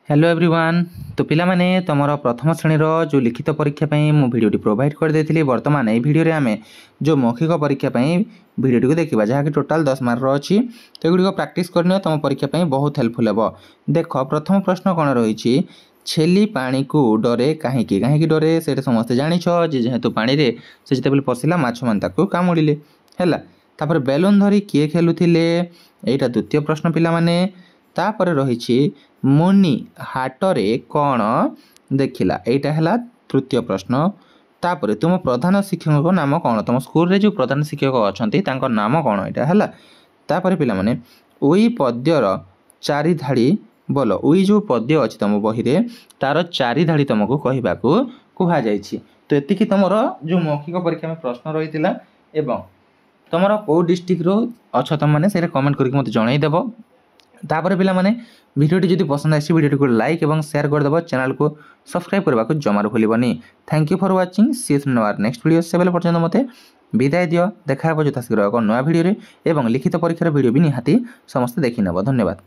Hello everyone. तो पिला माने तुमर प्रथम श्रेणीर जो लिखित परीक्षा मु भिडियोटी प्रोवाइड कर देथिली। वर्तमान ए भिडियो रे आमे जो मौखिक परीक्षा भिडियोटी को देखा जहाँकि टोटाल 10 मार्क अच्छी। तो एगुड़ी प्राक्ट करनी तुम परीक्षा बहुत हेल्पफुल हे। देख प्रथम प्रश्न कौन रही, छेली पानी को डरे कहीं कहीं डरे से समस्ते जाच जेहेतु पानी रे से जिते पशिला माछ मान कामुड़े है। तापर बेलून धरी किए खेलुथिले, एटा द्वितीय प्रश्न पिला माने। तापर रही मुनि हाटरे कौन देखिला, एटा है तृतीय प्रश्न। तापर तुम प्रधान शिक्षक नाम कौन, तुम स्कूल रे जो प्रधान शिक्षक अच्छा नाम कौन, एटा है। तापर पिला माने ओई पद्यर चारि धाड़ी बोल, ओई जो पद्य अच्छी तुम बही रे तार चारि धाड़ी तुमको कहवाकू कह जाइछि। तो एतिकी तुमर जो मौखिक परीक्षा में प्रश्न रही एवं तुमर कौ डिस्ट्रिक्ट रो अच्छा तुम मैंने से कमेंट करके मत जनईदेव। तापर पिला माने वीडियोटी जदि पसंद आसी वीडियो को लाइक और शेयर करदेव, चैनल को सब्सक्राइब करने को जमार भूलनी। Thank you for watching, see you in our next video. से बेले पर्यंत मते विदाय दियो, देखा यथाशीघ्र एक नया वीडियो एवं लिखित परीक्षार वीडियो भी निहाती समस्त देखि नेब। धन्यवाद।